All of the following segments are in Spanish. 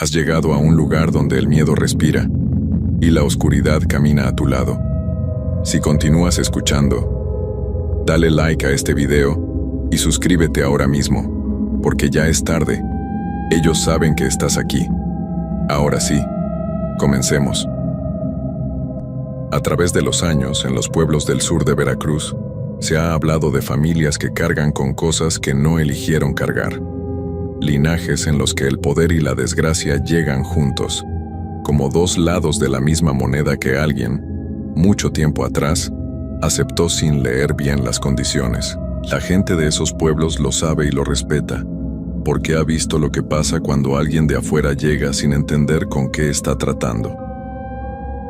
Has llegado a un lugar donde el miedo respira y la oscuridad camina a tu lado. Si continúas escuchando, dale like a este video y suscríbete ahora mismo, porque ya es tarde. Ellos saben que estás aquí. Ahora sí, comencemos. A través de los años, en los pueblos del sur de Veracruz, se ha hablado de familias que cargan con cosas que no eligieron cargar. Linajes en los que el poder y la desgracia llegan juntos, como dos lados de la misma moneda que alguien, mucho tiempo atrás, aceptó sin leer bien las condiciones. La gente de esos pueblos lo sabe y lo respeta, porque ha visto lo que pasa cuando alguien de afuera llega sin entender con qué está tratando.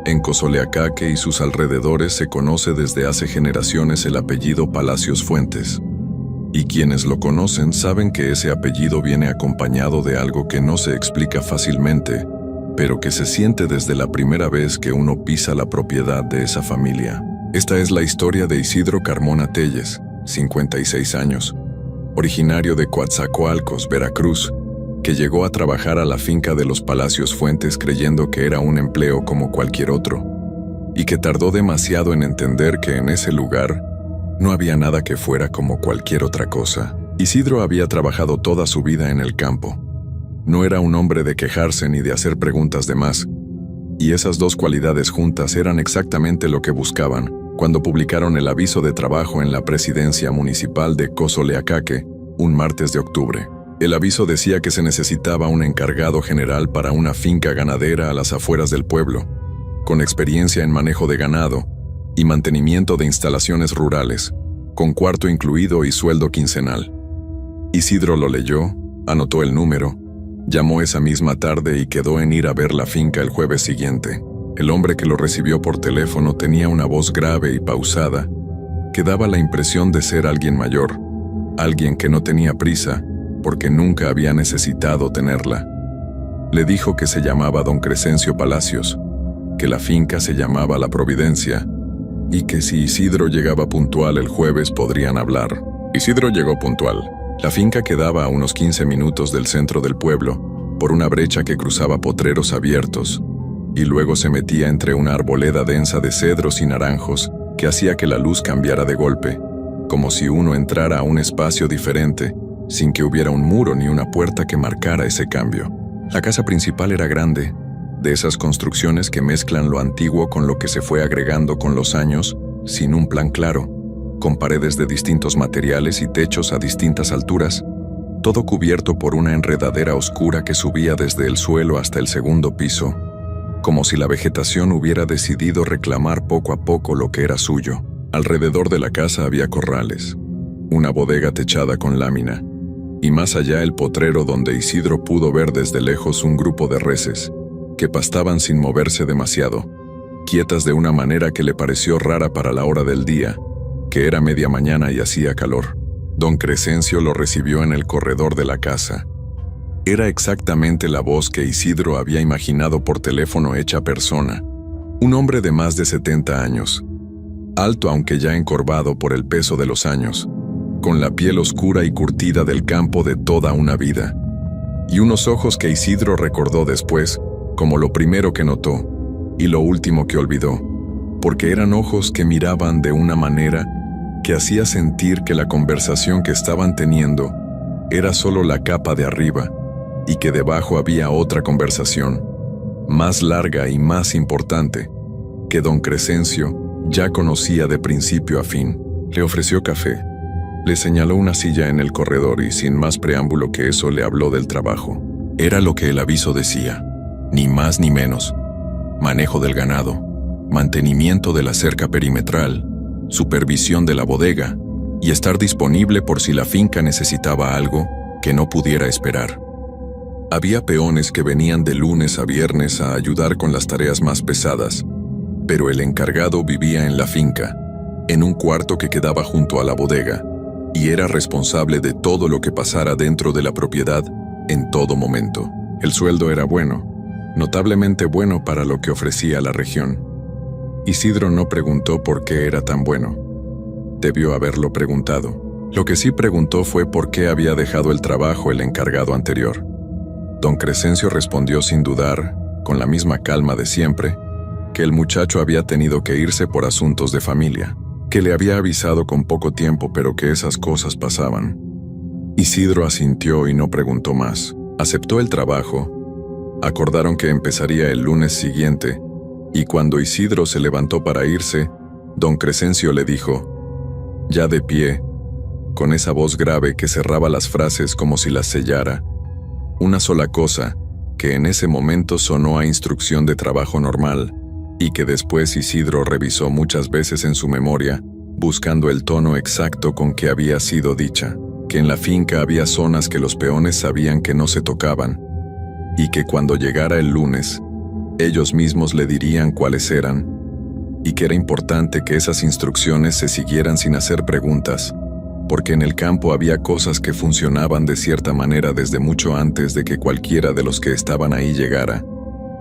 En Cozoleacaque y sus alrededores se conoce desde hace generaciones el apellido Palacios Fuentes, y quienes lo conocen saben que ese apellido viene acompañado de algo que no se explica fácilmente, pero que se siente desde la primera vez que uno pisa la propiedad de esa familia. Esta es la historia de Isidro Carmona Telles, 56 años, originario de Coatzacoalcos, Veracruz, que llegó a trabajar a la finca de los Palacios Fuentes creyendo que era un empleo como cualquier otro, y que tardó demasiado en entender que en ese lugar no había nada que fuera como cualquier otra cosa. Isidro había trabajado toda su vida en el campo. No era un hombre de quejarse ni de hacer preguntas de más, y esas dos cualidades juntas eran exactamente lo que buscaban cuando publicaron el aviso de trabajo en la presidencia municipal de Cozoleacaque un martes de octubre. El aviso decía que se necesitaba un encargado general para una finca ganadera a las afueras del pueblo, con experiencia en manejo de ganado y mantenimiento de instalaciones rurales, con cuarto incluido y sueldo quincenal. Isidro lo leyó, anotó el número, llamó esa misma tarde y quedó en ir a ver la finca el jueves siguiente. El hombre que lo recibió por teléfono tenía una voz grave y pausada, que daba la impresión de ser alguien mayor, alguien que no tenía prisa, porque nunca había necesitado tenerla. Le dijo que se llamaba don Crescencio Palacios, que la finca se llamaba La Providencia, y que si Isidro llegaba puntual el jueves podrían hablar. Isidro llegó puntual. La finca quedaba a unos 15 minutos del centro del pueblo, por una brecha que cruzaba potreros abiertos, y luego se metía entre una arboleda densa de cedros y naranjos que hacía que la luz cambiara de golpe, como si uno entrara a un espacio diferente, sin que hubiera un muro ni una puerta que marcara ese cambio. La casa principal era grande, de esas construcciones que mezclan lo antiguo con lo que se fue agregando con los años, sin un plan claro, con paredes de distintos materiales y techos a distintas alturas, todo cubierto por una enredadera oscura que subía desde el suelo hasta el segundo piso, como si la vegetación hubiera decidido reclamar poco a poco lo que era suyo. Alrededor de la casa había corrales, una bodega techada con lámina, y más allá el potrero donde Isidro pudo ver desde lejos un grupo de reses, que pastaban sin moverse demasiado, quietas de una manera que le pareció rara para la hora del día, que era media mañana y hacía calor. Don Crescencio lo recibió en el corredor de la casa. Era exactamente la voz que Isidro había imaginado por teléfono hecha persona. Un hombre de más de 70 años, alto aunque ya encorvado por el peso de los años, con la piel oscura y curtida del campo de toda una vida, y unos ojos que Isidro recordó después como lo primero que notó y lo último que olvidó, porque eran ojos que miraban de una manera que hacía sentir que la conversación que estaban teniendo era solo la capa de arriba y que debajo había otra conversación, más larga y más importante, que don Crescencio ya conocía de principio a fin. Le ofreció café, le señaló una silla en el corredor y sin más preámbulo que eso le habló del trabajo. Era lo que el aviso decía, ni más ni menos: manejo del ganado, mantenimiento de la cerca perimetral, supervisión de la bodega y estar disponible por si la finca necesitaba algo que no pudiera esperar. Había peones que venían de lunes a viernes a ayudar con las tareas más pesadas, pero el encargado vivía en la finca, en un cuarto que quedaba junto a la bodega, y era responsable de todo lo que pasara dentro de la propiedad en todo momento. El sueldo era bueno, notablemente bueno para lo que ofrecía la región. Isidro no preguntó por qué era tan bueno. Debió haberlo preguntado. Lo que sí preguntó fue por qué había dejado el trabajo el encargado anterior. Don Crescencio respondió sin dudar, con la misma calma de siempre, que el muchacho había tenido que irse por asuntos de familia, que le había avisado con poco tiempo, pero que esas cosas pasaban. Isidro asintió y no preguntó más. Aceptó el trabajo. Acordaron que empezaría el lunes siguiente, y cuando Isidro se levantó para irse, don Crescencio le dijo, ya de pie, con esa voz grave que cerraba las frases como si las sellara, una sola cosa, que en ese momento sonó a instrucción de trabajo normal, y que después Isidro revisó muchas veces en su memoria, buscando el tono exacto con que había sido dicha, que en la finca había zonas que los peones sabían que no se tocaban, y que cuando llegara el lunes, ellos mismos le dirían cuáles eran, y que era importante que esas instrucciones se siguieran sin hacer preguntas, porque en el campo había cosas que funcionaban de cierta manera desde mucho antes de que cualquiera de los que estaban ahí llegara,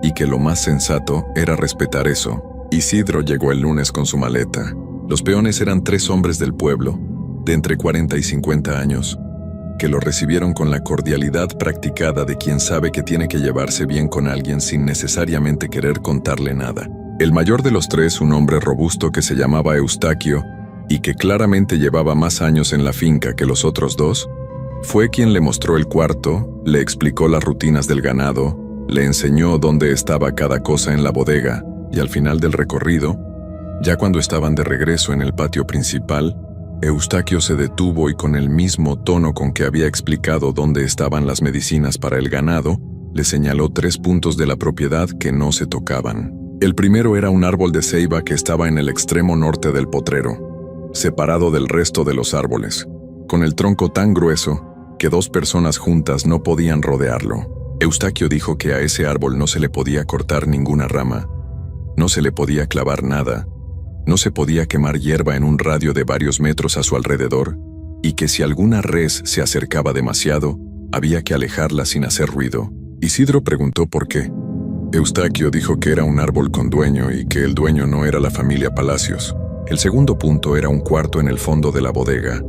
y que lo más sensato era respetar eso. Isidro llegó el lunes con su maleta. Los peones eran 3 hombres del pueblo, de entre 40 y 50 años, que lo recibieron con la cordialidad practicada de quien sabe que tiene que llevarse bien con alguien sin necesariamente querer contarle nada. El mayor de los 3, un hombre robusto que se llamaba Eustaquio, y que claramente llevaba más años en la finca que los otros 2, fue quien le mostró el cuarto, le explicó las rutinas del ganado, le enseñó dónde estaba cada cosa en la bodega, y al final del recorrido, ya cuando estaban de regreso en el patio principal, Eustaquio se detuvo y con el mismo tono con que había explicado dónde estaban las medicinas para el ganado, le señaló 3 puntos de la propiedad que no se tocaban. El primero era un árbol de ceiba que estaba en el extremo norte del potrero, separado del resto de los árboles, con el tronco tan grueso que 2 personas juntas no podían rodearlo. Eustaquio dijo que a ese árbol no se le podía cortar ninguna rama, no se le podía clavar nada, no se podía quemar hierba en un radio de varios metros a su alrededor, y que si alguna res se acercaba demasiado, había que alejarla sin hacer ruido. Isidro preguntó por qué. Eustaquio dijo que era un árbol con dueño y que el dueño no era la familia Palacios. El segundo punto era un cuarto en el fondo de la bodega,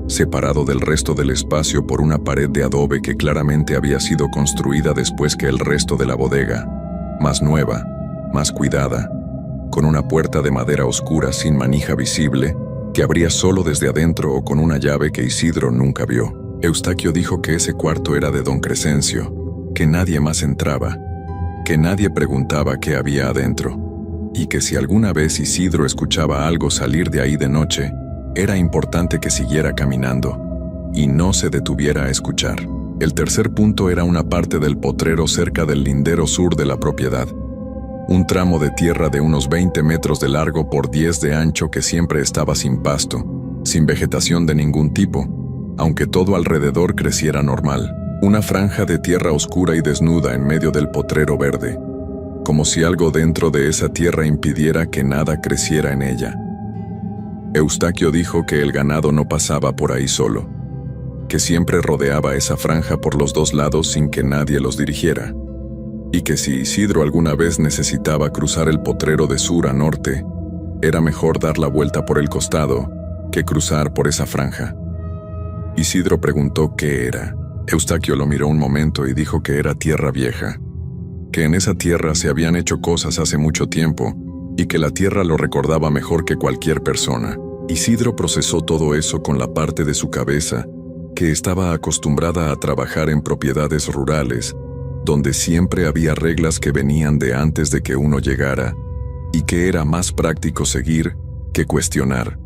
separado del resto del espacio por una pared de adobe que claramente había sido construida después que el resto de la bodega, más nueva, más cuidada, con una puerta de madera oscura sin manija visible, que abría solo desde adentro o con una llave que Isidro nunca vio. Eustaquio dijo que ese cuarto era de don Crescencio, que nadie más entraba, que nadie preguntaba qué había adentro, y que si alguna vez Isidro escuchaba algo salir de ahí de noche, era importante que siguiera caminando, y no se detuviera a escuchar. El tercer punto era una parte del potrero cerca del lindero sur de la propiedad, un tramo de tierra de unos 20 metros de largo por 10 de ancho que siempre estaba sin pasto, sin vegetación de ningún tipo, aunque todo alrededor creciera normal. Una franja de tierra oscura y desnuda en medio del potrero verde, como si algo dentro de esa tierra impidiera que nada creciera en ella. Eustaquio dijo que el ganado no pasaba por ahí solo, que siempre rodeaba esa franja por los 2 lados sin que nadie los dirigiera, y que si Isidro alguna vez necesitaba cruzar el potrero de sur a norte, era mejor dar la vuelta por el costado que cruzar por esa franja. Isidro preguntó qué era. Eustaquio lo miró un momento y dijo que era tierra vieja, que en esa tierra se habían hecho cosas hace mucho tiempo y que la tierra lo recordaba mejor que cualquier persona. Isidro procesó todo eso con la parte de su cabeza que estaba acostumbrada a trabajar en propiedades rurales, donde siempre había reglas que venían de antes de que uno llegara, y que era más práctico seguir que cuestionar.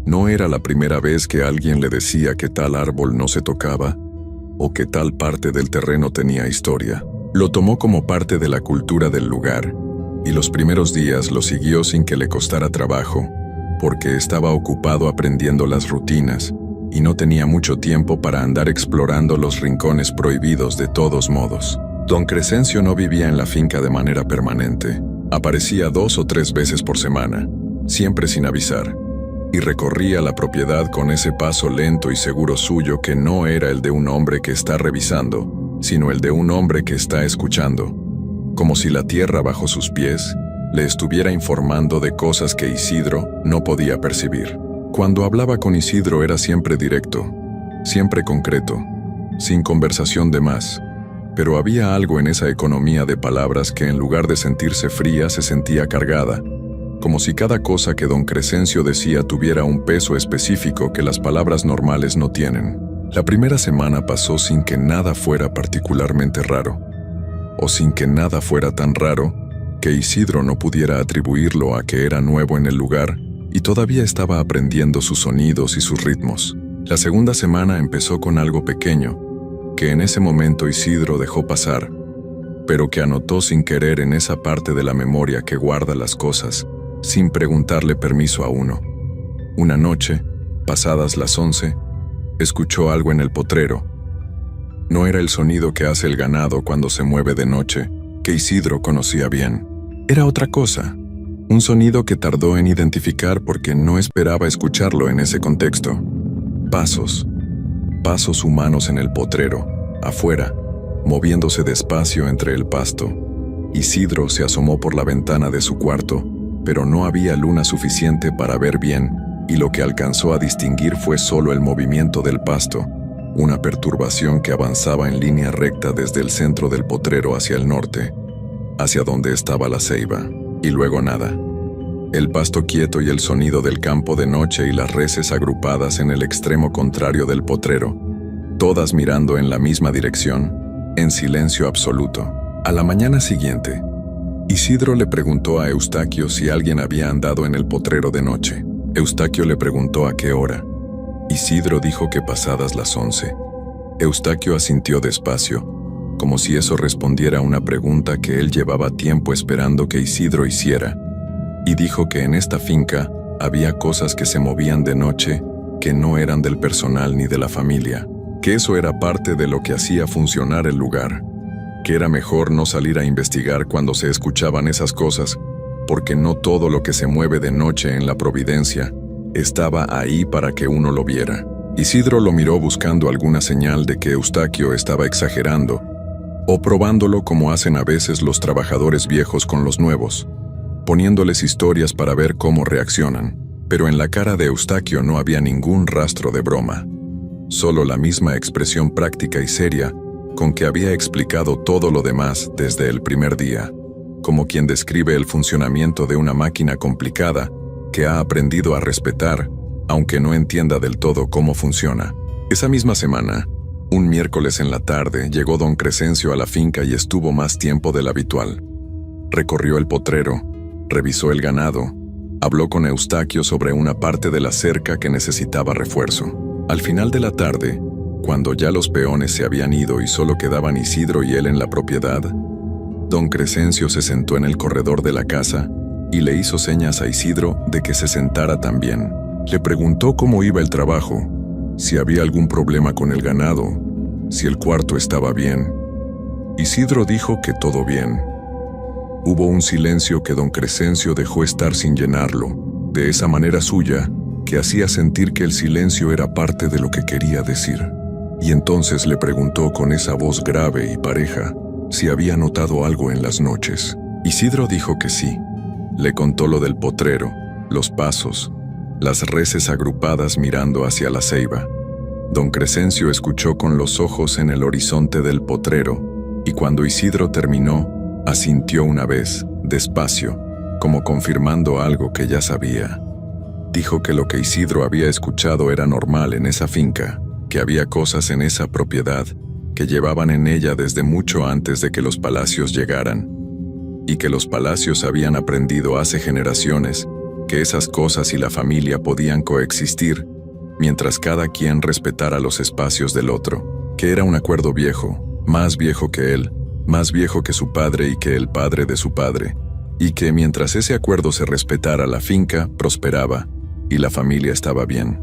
No era la primera vez que alguien le decía que tal árbol no se tocaba, o que tal parte del terreno tenía historia. Lo tomó como parte de la cultura del lugar, y los primeros días lo siguió sin que le costara trabajo, porque estaba ocupado aprendiendo las rutinas, y no tenía mucho tiempo para andar explorando los rincones prohibidos de todos modos. Don Crescencio no vivía en la finca de manera permanente. Aparecía 2 o 3 veces por semana, siempre sin avisar, y recorría la propiedad con ese paso lento y seguro suyo que no era el de un hombre que está revisando, sino el de un hombre que está escuchando, como si la tierra bajo sus pies le estuviera informando de cosas que Isidro no podía percibir. Cuando hablaba con Isidro era siempre directo, siempre concreto, sin conversación de más, Pero había algo en esa economía de palabras que en lugar de sentirse fría se sentía cargada, como si cada cosa que don Crescencio decía tuviera un peso específico que las palabras normales no tienen. La primera semana pasó sin que nada fuera particularmente raro, o sin que nada fuera tan raro que Isidro no pudiera atribuirlo a que era nuevo en el lugar y todavía estaba aprendiendo sus sonidos y sus ritmos. La segunda semana empezó con algo pequeño, que en ese momento Isidro dejó pasar, pero que anotó sin querer en esa parte de la memoria que guarda las cosas, sin preguntarle permiso a uno. Una noche, pasadas las 11, escuchó algo en el potrero. No era el sonido que hace el ganado cuando se mueve de noche, que Isidro conocía bien. Era otra cosa, un sonido que tardó en identificar porque no esperaba escucharlo en ese contexto. Pasos humanos en el potrero, afuera, moviéndose despacio entre el pasto. Isidro se asomó por la ventana de su cuarto, pero no había luna suficiente para ver bien, y lo que alcanzó a distinguir fue solo el movimiento del pasto, una perturbación que avanzaba en línea recta desde el centro del potrero hacia el norte, hacia donde estaba la ceiba, y luego nada. El pasto quieto y el sonido del campo de noche y las reses agrupadas en el extremo contrario del potrero, todas mirando en la misma dirección, en silencio absoluto. A la mañana siguiente, Isidro le preguntó a Eustaquio si alguien había andado en el potrero de noche. Eustaquio le preguntó a qué hora. Isidro dijo que pasadas las 11. Eustaquio asintió despacio, como si eso respondiera a una pregunta que él llevaba tiempo esperando que Isidro hiciera, y dijo que en esta finca había cosas que se movían de noche que no eran del personal ni de la familia, que eso era parte de lo que hacía funcionar el lugar, que era mejor no salir a investigar cuando se escuchaban esas cosas, porque no todo lo que se mueve de noche en la Providencia estaba ahí para que uno lo viera. Isidro lo miró buscando alguna señal de que Eustaquio estaba exagerando, o probándolo como hacen a veces los trabajadores viejos con los nuevos, poniéndoles historias para ver cómo reaccionan. Pero en la cara de Eustaquio no había ningún rastro de broma, solo la misma expresión práctica y seria con que había explicado todo lo demás desde el primer día, como quien describe el funcionamiento de una máquina complicada que ha aprendido a respetar, aunque no entienda del todo cómo funciona. Esa misma semana, un miércoles en la tarde, llegó don Crescencio a la finca y estuvo más tiempo del habitual. Recorrió el potrero, revisó el ganado, habló con Eustaquio sobre una parte de la cerca que necesitaba refuerzo. Al final de la tarde, cuando ya los peones se habían ido y solo quedaban Isidro y él en la propiedad, don Crescencio se sentó en el corredor de la casa y le hizo señas a Isidro de que se sentara también. Le preguntó cómo iba el trabajo, si había algún problema con el ganado, si el cuarto estaba bien. Isidro dijo que todo bien. Hubo un silencio que don Crescencio dejó estar sin llenarlo, de esa manera suya, que hacía sentir que el silencio era parte de lo que quería decir. Y entonces le preguntó con esa voz grave y pareja si había notado algo en las noches. Isidro dijo que sí. Le contó lo del potrero, los pasos, las reses agrupadas mirando hacia la ceiba. Don Crescencio escuchó con los ojos en el horizonte del potrero, y cuando Isidro terminó, asintió una vez, despacio, como confirmando algo que ya sabía. Dijo que lo que Isidro había escuchado era normal en esa finca, que había cosas en esa propiedad que llevaban en ella desde mucho antes de que los Palacios llegaran, y que los Palacios habían aprendido hace generaciones que esas cosas y la familia podían coexistir, mientras cada quien respetara los espacios del otro, que era un acuerdo viejo, más viejo que él, más viejo que su padre y que el padre de su padre, y que mientras ese acuerdo se respetara, la finca prosperaba y la familia estaba bien.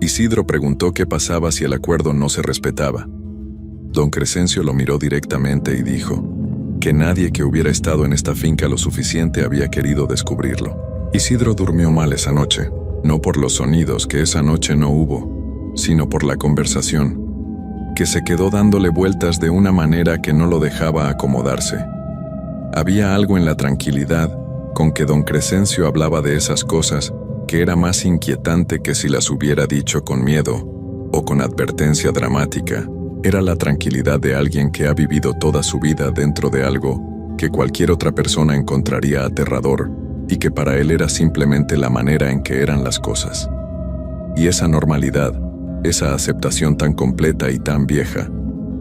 Isidro preguntó qué pasaba si el acuerdo no se respetaba. Don Crescencio lo miró directamente y dijo que nadie que hubiera estado en esta finca lo suficiente había querido descubrirlo. Isidro durmió mal esa noche, no por los sonidos que esa noche no hubo, sino por la conversación, que se quedó dándole vueltas de una manera que no lo dejaba acomodarse. Había algo en la tranquilidad con que don Crescencio hablaba de esas cosas que era más inquietante que si las hubiera dicho con miedo o con advertencia dramática. Era la tranquilidad de alguien que ha vivido toda su vida dentro de algo que cualquier otra persona encontraría aterrador y que para él era simplemente la manera en que eran las cosas. Y esa normalidad, esa aceptación tan completa y tan vieja,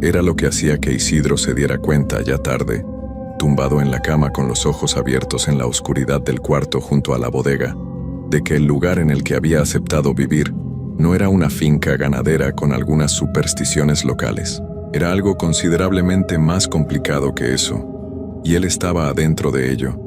era lo que hacía que Isidro se diera cuenta ya tarde, tumbado en la cama con los ojos abiertos en la oscuridad del cuarto junto a la bodega, de que el lugar en el que había aceptado vivir no era una finca ganadera con algunas supersticiones locales. Era algo considerablemente más complicado que eso, y él estaba adentro de ello.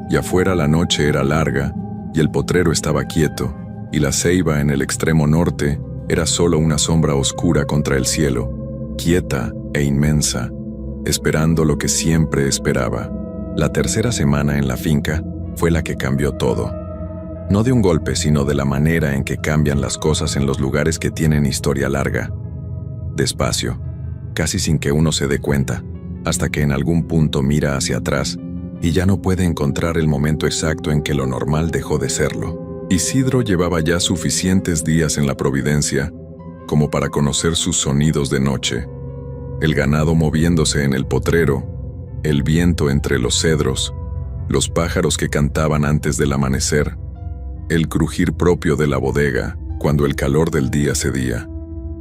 Y afuera la noche era larga, y el potrero estaba quieto, y la ceiba en el extremo norte era solo una sombra oscura contra el cielo, quieta e inmensa, esperando lo que siempre esperaba. La tercera semana en la finca fue la que cambió todo. No de un golpe, sino de la manera en que cambian las cosas en los lugares que tienen historia larga. Despacio, casi sin que uno se dé cuenta, hasta que en algún punto mira hacia atrás y ya no puede encontrar el momento exacto en que lo normal dejó de serlo. Isidro llevaba ya suficientes días en la Providencia como para conocer sus sonidos de noche, el ganado moviéndose en el potrero, el viento entre los cedros, los pájaros que cantaban antes del amanecer, el crujir propio de la bodega cuando el calor del día cedía.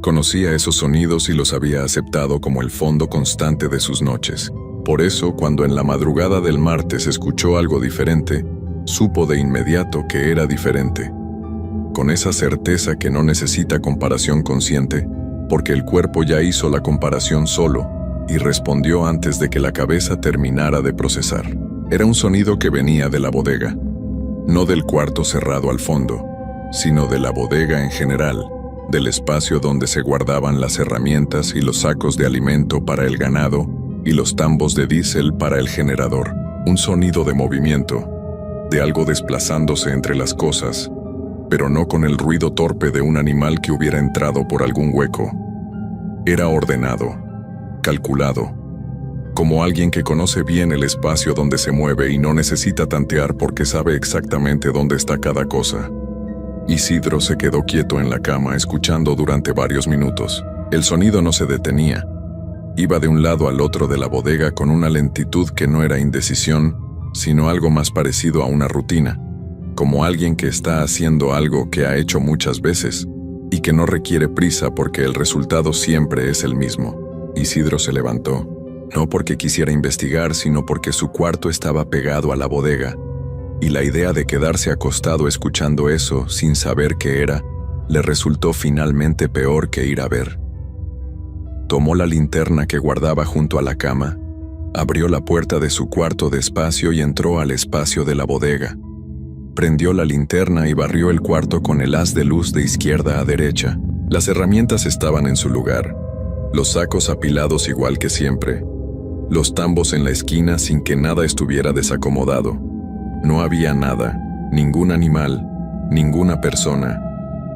Conocía esos sonidos y los había aceptado como el fondo constante de sus noches. Por eso, cuando en la madrugada del martes escuchó algo diferente, supo de inmediato que era diferente. Con esa certeza que no necesita comparación consciente, porque el cuerpo ya hizo la comparación solo y respondió antes de que la cabeza terminara de procesar. Era un sonido que venía de la bodega, no del cuarto cerrado al fondo, sino de la bodega en general, del espacio donde se guardaban las herramientas y los sacos de alimento para el ganado y los tambos de diésel para el generador. Un sonido de movimiento, de algo desplazándose entre las cosas, pero no con el ruido torpe de un animal que hubiera entrado por algún hueco. Era ordenado, calculado, como alguien que conoce bien el espacio donde se mueve y no necesita tantear porque sabe exactamente dónde está cada cosa. Isidro se quedó quieto en la cama escuchando durante varios minutos. El sonido no se detenía. Iba de un lado al otro de la bodega con una lentitud que no era indecisión, sino algo más parecido a una rutina, como alguien que está haciendo algo que ha hecho muchas veces y que no requiere prisa porque el resultado siempre es el mismo. Isidro se levantó. No porque quisiera investigar, sino porque su cuarto estaba pegado a la bodega, y la idea de quedarse acostado escuchando eso, sin saber qué era, le resultó finalmente peor que ir a ver. Tomó la linterna que guardaba junto a la cama, abrió la puerta de su cuarto despacio y entró al espacio de la bodega. Prendió la linterna y barrió el cuarto con el haz de luz de izquierda a derecha. Las herramientas estaban en su lugar, los sacos apilados igual que siempre, los tambos en la esquina sin que nada estuviera desacomodado. No había nada, ningún animal, ninguna persona,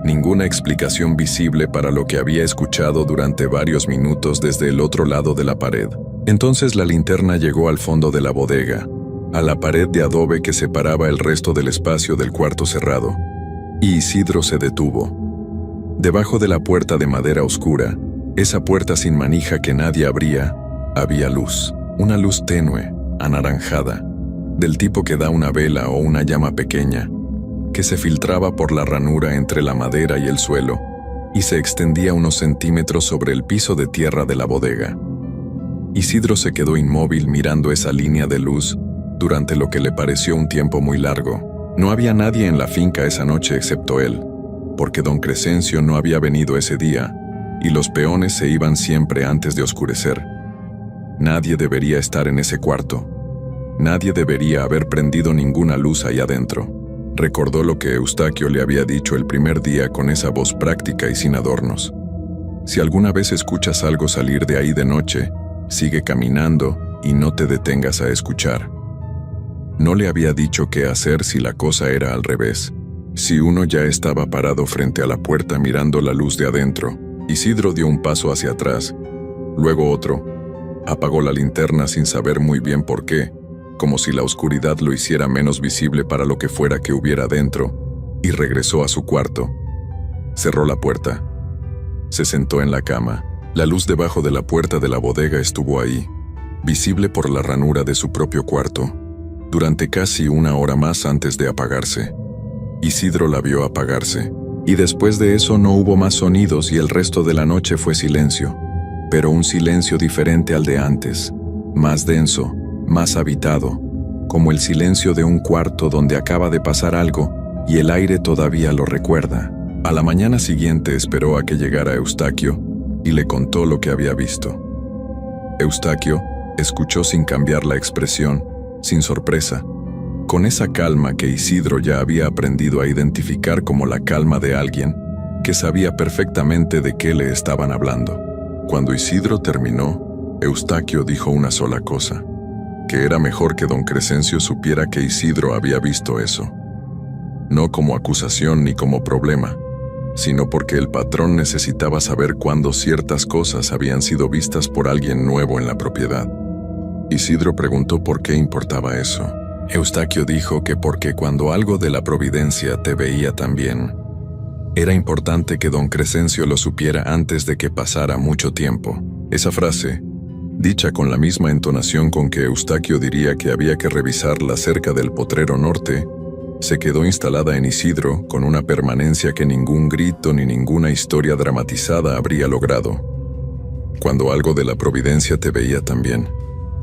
ninguna explicación visible para lo que había escuchado durante varios minutos desde el otro lado de la pared. Entonces la linterna llegó al fondo de la bodega, a la pared de adobe que separaba el resto del espacio del cuarto cerrado, y Isidro se detuvo. Debajo de la puerta de madera oscura, esa puerta sin manija que nadie abría, había luz, una luz tenue, anaranjada, del tipo que da una vela o una llama pequeña, que se filtraba por la ranura entre la madera y el suelo, y se extendía unos centímetros sobre el piso de tierra de la bodega. Isidro se quedó inmóvil mirando esa línea de luz durante lo que le pareció un tiempo muy largo. No había nadie en la finca esa noche excepto él, porque don Crescencio no había venido ese día, y los peones se iban siempre antes de oscurecer. Nadie debería estar en ese cuarto. Nadie debería haber prendido ninguna luz ahí adentro. Recordó lo que Eustaquio le había dicho el primer día con esa voz práctica y sin adornos. Si alguna vez escuchas algo salir de ahí de noche, sigue caminando y no te detengas a escuchar. No le había dicho qué hacer si la cosa era al revés. Si uno ya estaba parado frente a la puerta mirando la luz de adentro, Isidro dio un paso hacia atrás, luego otro. Apagó la linterna sin saber muy bien por qué, como si la oscuridad lo hiciera menos visible para lo que fuera que hubiera dentro, y regresó a su cuarto. Cerró la puerta. Se sentó en la cama, La luz debajo de la puerta de la bodega estuvo ahí, visible por la ranura de su propio cuarto, durante casi 1 hora más antes de apagarse. Isidro la vio apagarse, y después de eso no hubo más sonidos y el resto de la noche fue silencio, pero un silencio diferente al de antes, más denso, más habitado, como el silencio de un cuarto donde acaba de pasar algo y el aire todavía lo recuerda. A la mañana siguiente esperó a que llegara Eustaquio y le contó lo que había visto. Eustaquio escuchó sin cambiar la expresión, sin sorpresa, con esa calma que Isidro ya había aprendido a identificar como la calma de alguien que sabía perfectamente de qué le estaban hablando. Cuando Isidro terminó, Eustaquio dijo una sola cosa, que era mejor que don Crescencio supiera que Isidro había visto eso. No como acusación ni como problema, sino porque el patrón necesitaba saber cuándo ciertas cosas habían sido vistas por alguien nuevo en la propiedad. Isidro preguntó por qué importaba eso. Eustaquio dijo que porque cuando algo de la providencia te veía tan bien, era importante que don Crescencio lo supiera antes de que pasara mucho tiempo. Esa frase, dicha con la misma entonación con que Eustaquio diría que había que revisar la cerca del potrero norte, se quedó instalada en Isidro con una permanencia que ningún grito ni ninguna historia dramatizada habría logrado. Cuando algo de la providencia te veía tan bien,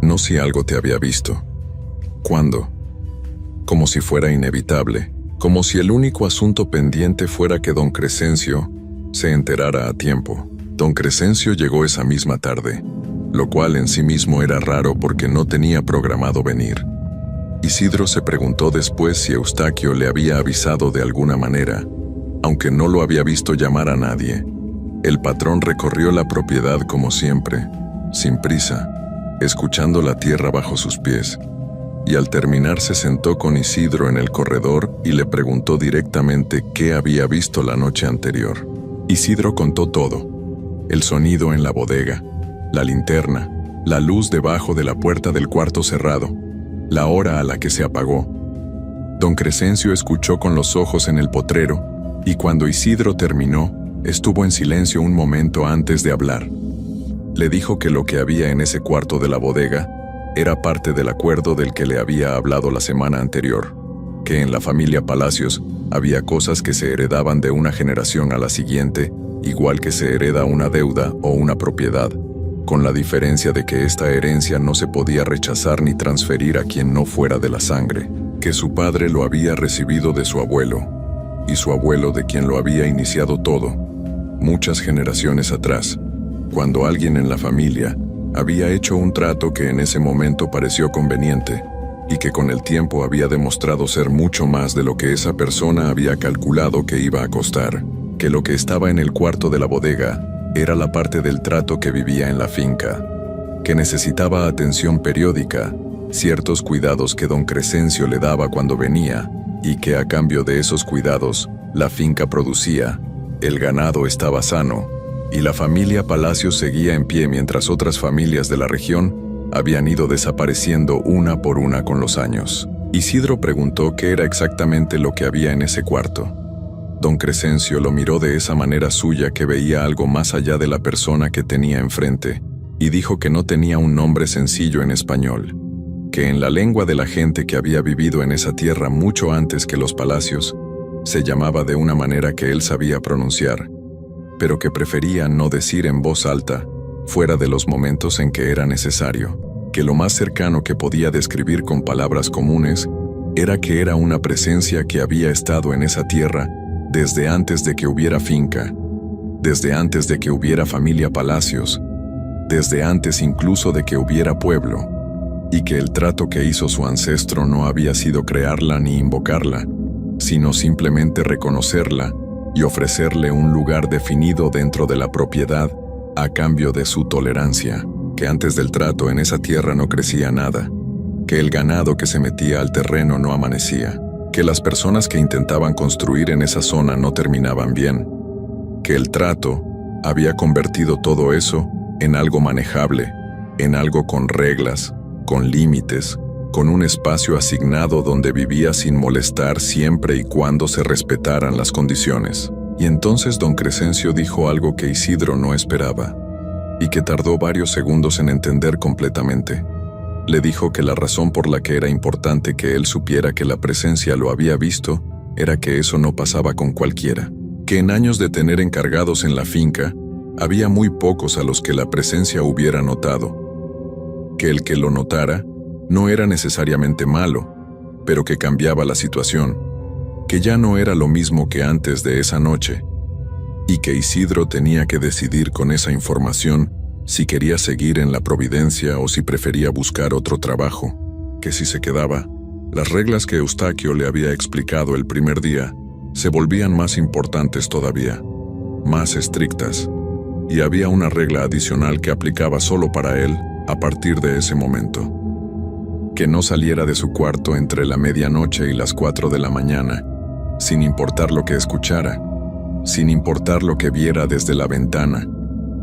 no si algo te había visto. ¿Cuándo? Como si fuera inevitable, como si el único asunto pendiente fuera que don Crescencio se enterara a tiempo. Don Crescencio llegó esa misma tarde, lo cual en sí mismo era raro porque no tenía programado venir. Isidro se preguntó después si Eustaquio le había avisado de alguna manera, aunque no lo había visto llamar a nadie. El patrón recorrió la propiedad como siempre, sin prisa, escuchando la tierra bajo sus pies, y al terminar se sentó con Isidro en el corredor y le preguntó directamente qué había visto la noche anterior. Isidro contó todo: el sonido en la bodega, la linterna, la luz debajo de la puerta del cuarto cerrado, la hora a la que se apagó. Don Crescencio escuchó con los ojos en el potrero, y cuando Isidro terminó, estuvo en silencio un momento antes de hablar. Le dijo que lo que había en ese cuarto de la bodega era parte del acuerdo del que le había hablado la semana anterior, que en la familia Palacios había cosas que se heredaban de una generación a la siguiente, igual que se hereda una deuda o una propiedad, con la diferencia de que esta herencia no se podía rechazar ni transferir a quien no fuera de la sangre, que su padre lo había recibido de su abuelo, y su abuelo de quien lo había iniciado todo, muchas generaciones atrás, cuando alguien en la familia había hecho un trato que en ese momento pareció conveniente, y que con el tiempo había demostrado ser mucho más de lo que esa persona había calculado que iba a costar, que lo que estaba en el cuarto de la bodega era la parte del trato que vivía en la finca, que necesitaba atención periódica, ciertos cuidados que don Crescencio le daba cuando venía, y que a cambio de esos cuidados, la finca producía, el ganado estaba sano, y la familia Palacios seguía en pie mientras otras familias de la región habían ido desapareciendo una por una con los años. Isidro preguntó qué era exactamente lo que había en ese cuarto. Don Crescencio lo miró de esa manera suya que veía algo más allá de la persona que tenía enfrente, y dijo que no tenía un nombre sencillo en español, que en la lengua de la gente que había vivido en esa tierra mucho antes que los Palacios, se llamaba de una manera que él sabía pronunciar, pero que prefería no decir en voz alta, fuera de los momentos en que era necesario, que lo más cercano que podía describir con palabras comunes era que era una presencia que había estado en esa tierra desde antes de que hubiera finca, desde antes de que hubiera familia Palacios, desde antes incluso de que hubiera pueblo, y que el trato que hizo su ancestro no había sido crearla ni invocarla, sino simplemente reconocerla y ofrecerle un lugar definido dentro de la propiedad a cambio de su tolerancia, que antes del trato en esa tierra no crecía nada, que el ganado que se metía al terreno no amanecía, que las personas que intentaban construir en esa zona no terminaban bien, que el trato había convertido todo eso en algo manejable, en algo con reglas, con límites, con un espacio asignado donde vivía sin molestar siempre y cuando se respetaran las condiciones. Y entonces don Crescencio dijo algo que Isidro no esperaba. y que tardó varios segundos en entender completamente. Le dijo que la razón por la que era importante que él supiera que la presencia lo había visto era que eso no pasaba con cualquiera, que en años de tener encargados en la finca, había muy pocos a los que la presencia hubiera notado, que el que lo notara no era necesariamente malo, pero que cambiaba la situación, que ya no era lo mismo que antes de esa noche, y que Isidro tenía que decidir con esa información si quería seguir en la Providencia o si prefería buscar otro trabajo, que si se quedaba, las reglas que Eustaquio le había explicado el primer día se volvían más importantes todavía, más estrictas, y había una regla adicional que aplicaba solo para él a partir de ese momento: que no saliera de su cuarto entre la medianoche y las 4 de la mañana, sin importar lo que escuchara, sin importar lo que viera desde la ventana,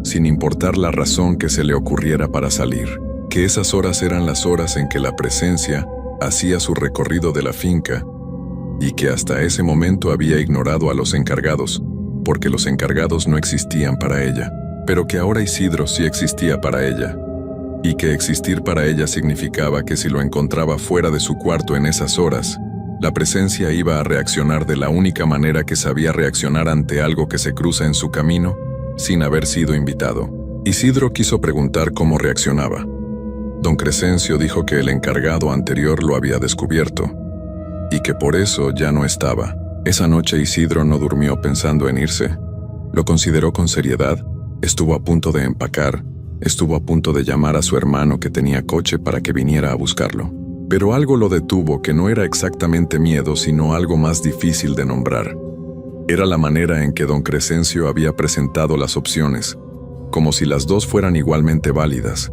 sin importar la razón que se le ocurriera para salir, que esas horas eran las horas en que la presencia hacía su recorrido de la finca, y que hasta ese momento había ignorado a los encargados, porque los encargados no existían para ella, pero que ahora Isidro sí existía para ella, y que existir para ella significaba que si lo encontraba fuera de su cuarto en esas horas, la presencia iba a reaccionar de la única manera que sabía reaccionar ante algo que se cruza en su camino, sin haber sido invitado. Isidro quiso preguntar cómo reaccionaba. Don Crescencio dijo que el encargado anterior lo había descubierto, y que por eso ya no estaba. Esa noche Isidro no durmió pensando en irse. Lo consideró con seriedad, estuvo a punto de empacar, estuvo a punto de llamar a su hermano que tenía coche para que viniera a buscarlo. Pero algo lo detuvo, que no era exactamente miedo, sino algo más difícil de nombrar. Era la manera en que don Crescencio había presentado las opciones, como si las dos fueran igualmente válidas,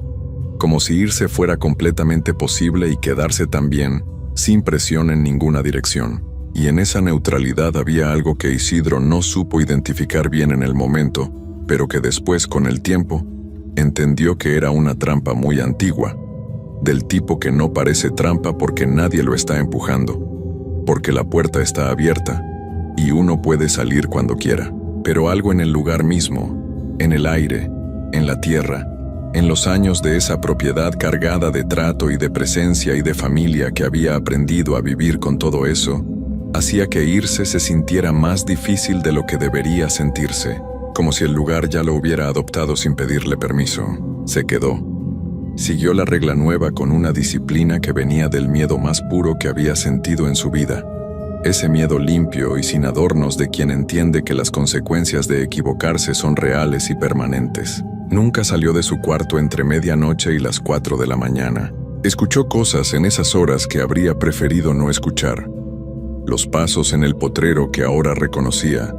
como si irse fuera completamente posible y quedarse también, sin presión en ninguna dirección. Y en esa neutralidad había algo que Isidro no supo identificar bien en el momento, pero que después, con el tiempo, entendió que era una trampa muy antigua, del tipo que no parece trampa porque nadie lo está empujando, porque la puerta está abierta y uno puede salir cuando quiera. Pero algo en el lugar mismo, en el aire, en la tierra, en los años de esa propiedad cargada de trato y de presencia y de familia que había aprendido a vivir con todo eso, hacía que irse se sintiera más difícil de lo que debería sentirse, como si el lugar ya lo hubiera adoptado sin pedirle permiso. Se quedó. Siguió la regla nueva con una disciplina que venía del miedo más puro que había sentido en su vida. Ese miedo limpio y sin adornos de quien entiende que las consecuencias de equivocarse son reales y permanentes. Nunca salió de su cuarto entre medianoche y las 4 de la mañana. Escuchó cosas en esas horas que habría preferido no escuchar. Los pasos en el potrero que ahora reconocía,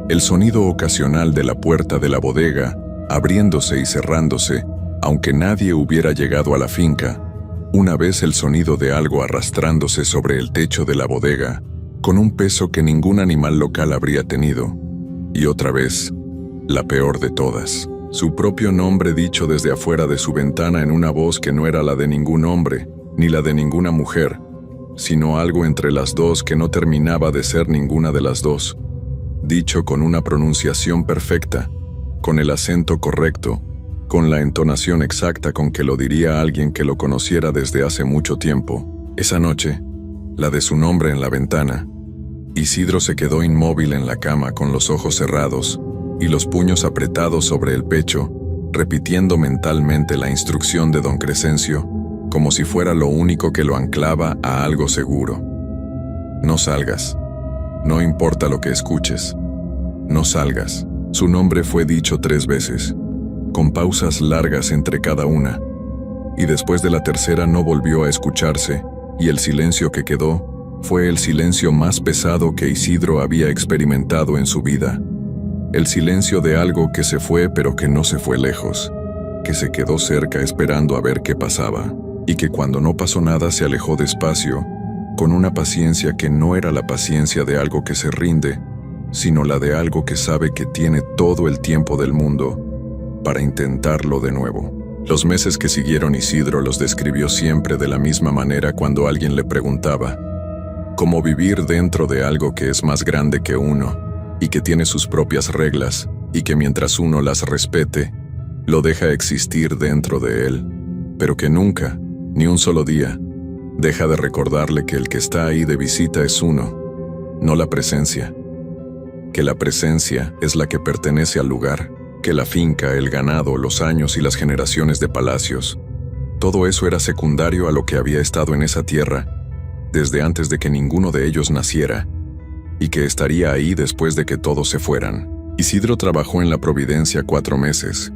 el sonido ocasional de la puerta de la bodega, abriéndose y cerrándose, aunque nadie hubiera llegado a la finca, una vez el sonido de algo arrastrándose sobre el techo de la bodega, con un peso que ningún animal local habría tenido, y otra vez, la peor de todas, su propio nombre dicho desde afuera de su ventana en una voz que no era la de ningún hombre, ni la de ninguna mujer, sino algo entre las dos que no terminaba de ser ninguna de las dos, dicho con una pronunciación perfecta, con el acento correcto, con la entonación exacta con que lo diría alguien que lo conociera desde hace mucho tiempo. Esa noche, la de su nombre en la ventana, Isidro se quedó inmóvil en la cama con los ojos cerrados y los puños apretados sobre el pecho, repitiendo mentalmente la instrucción de don Crescencio, como si fuera lo único que lo anclaba a algo seguro. No salgas. No importa lo que escuches. No salgas. Su nombre fue dicho 3 veces, con pausas largas entre cada una, y después de la tercera no volvió a escucharse, y el silencio que quedó fue el silencio más pesado que Isidro había experimentado en su vida. El silencio de algo que se fue pero que no se fue lejos, que se quedó cerca esperando a ver qué pasaba, y que cuando no pasó nada se alejó despacio, con una paciencia que no era la paciencia de algo que se rinde, sino la de algo que sabe que tiene todo el tiempo del mundo para intentarlo de nuevo. Los meses que siguieron Isidro los describió siempre de la misma manera cuando alguien le preguntaba, cómo vivir dentro de algo que es más grande que uno, y que tiene sus propias reglas, y que mientras uno las respete, lo deja existir dentro de él, pero que nunca, ni un solo día, deja de recordarle que el que está ahí de visita es uno, no la presencia. Que la presencia es la que pertenece al lugar, que la finca, el ganado, los años y las generaciones de palacios. Todo eso era secundario a lo que había estado en esa tierra desde antes de que ninguno de ellos naciera, y que estaría ahí después de que todos se fueran. Isidro trabajó en la Providencia 4 meses,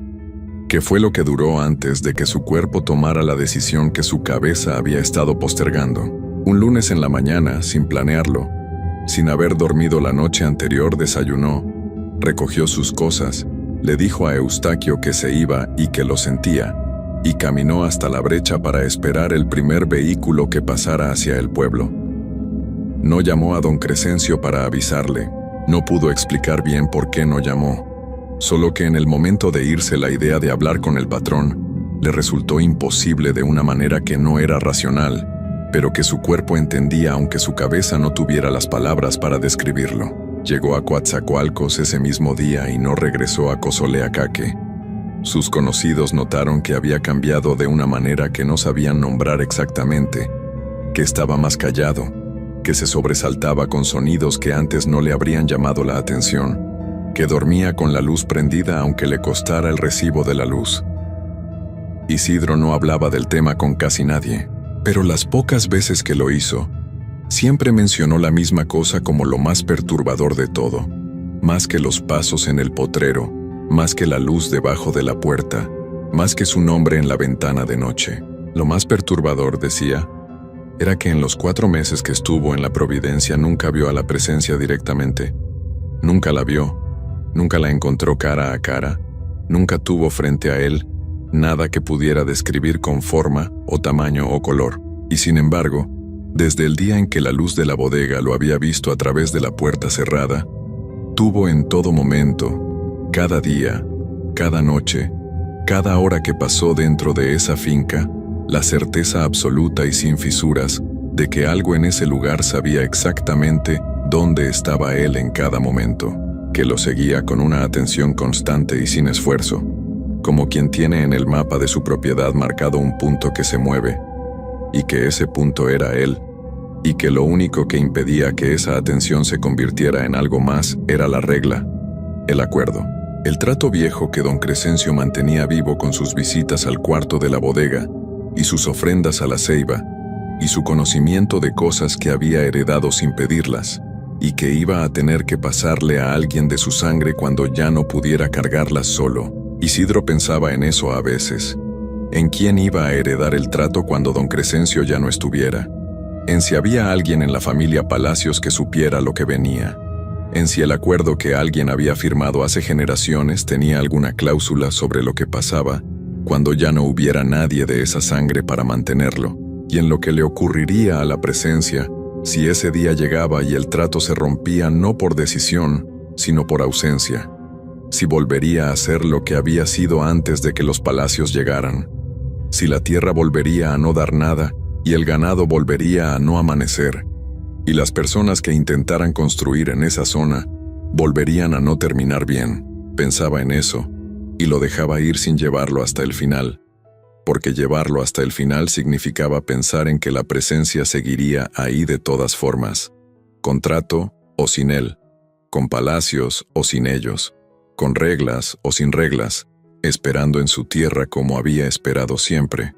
que fue lo que duró antes de que su cuerpo tomara la decisión que su cabeza había estado postergando. Un lunes en la mañana, sin planearlo, sin haber dormido la noche anterior, desayunó, recogió sus cosas, le dijo a Eustaquio que se iba y que lo sentía, y caminó hasta la brecha para esperar el primer vehículo que pasara hacia el pueblo. No llamó a don Crescencio para avisarle, no pudo explicar bien por qué no llamó, solo que en el momento de irse la idea de hablar con el patrón le resultó imposible de una manera que no era racional, pero que su cuerpo entendía aunque su cabeza no tuviera las palabras para describirlo. Llegó a Coatzacoalcos ese mismo día y no regresó a Cozoleacaque. Sus conocidos notaron que había cambiado de una manera que no sabían nombrar exactamente, que estaba más callado, que se sobresaltaba con sonidos que antes no le habrían llamado la atención, que dormía con la luz prendida aunque le costara el recibo de la luz. Isidro no hablaba del tema con casi nadie, pero las pocas veces que lo hizo, siempre mencionó la misma cosa como lo más perturbador de todo, más que los pasos en el potrero, más que la luz debajo de la puerta, más que su nombre en la ventana de noche. Lo más perturbador, decía, era que en los 4 meses que estuvo en la Providencia nunca vio a la presencia directamente. Nunca la vio, nunca la encontró cara a cara, nunca tuvo frente a él nada que pudiera describir con forma o tamaño o color. Y sin embargo, desde el día en que la luz de la bodega lo había visto a través de la puerta cerrada, tuvo en todo momento, cada día, cada noche, cada hora que pasó dentro de esa finca, la certeza absoluta y sin fisuras de que algo en ese lugar sabía exactamente dónde estaba él en cada momento, que lo seguía con una atención constante y sin esfuerzo, como quien tiene en el mapa de su propiedad marcado un punto que se mueve, y que ese punto era él, y que lo único que impedía que esa atención se convirtiera en algo más era la regla, el acuerdo. El trato viejo que don Crescencio mantenía vivo con sus visitas al cuarto de la bodega, y sus ofrendas a la ceiba, y su conocimiento de cosas que había heredado sin pedirlas, y que iba a tener que pasarle a alguien de su sangre cuando ya no pudiera cargarlas solo. Isidro pensaba en eso a veces, en quién iba a heredar el trato cuando don Crescencio ya no estuviera, en si había alguien en la familia Palacios que supiera lo que venía, en si el acuerdo que alguien había firmado hace generaciones tenía alguna cláusula sobre lo que pasaba cuando ya no hubiera nadie de esa sangre para mantenerlo, y en lo que le ocurriría a la presencia si ese día llegaba y el trato se rompía no por decisión, sino por ausencia, si volvería a ser lo que había sido antes de que los Palacios llegaran, si la tierra volvería a no dar nada y el ganado volvería a no amanecer, y las personas que intentaran construir en esa zona volverían a no terminar bien. Pensaba en eso, y lo dejaba ir sin llevarlo hasta el final, porque llevarlo hasta el final significaba pensar en que la presencia seguiría ahí de todas formas, con trato o sin él, con Palacios o sin ellos, con reglas o sin reglas, esperando en su tierra como había esperado siempre,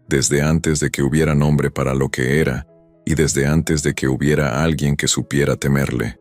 desde antes de que hubiera nombre para lo que era, y desde antes de que hubiera alguien que supiera temerle.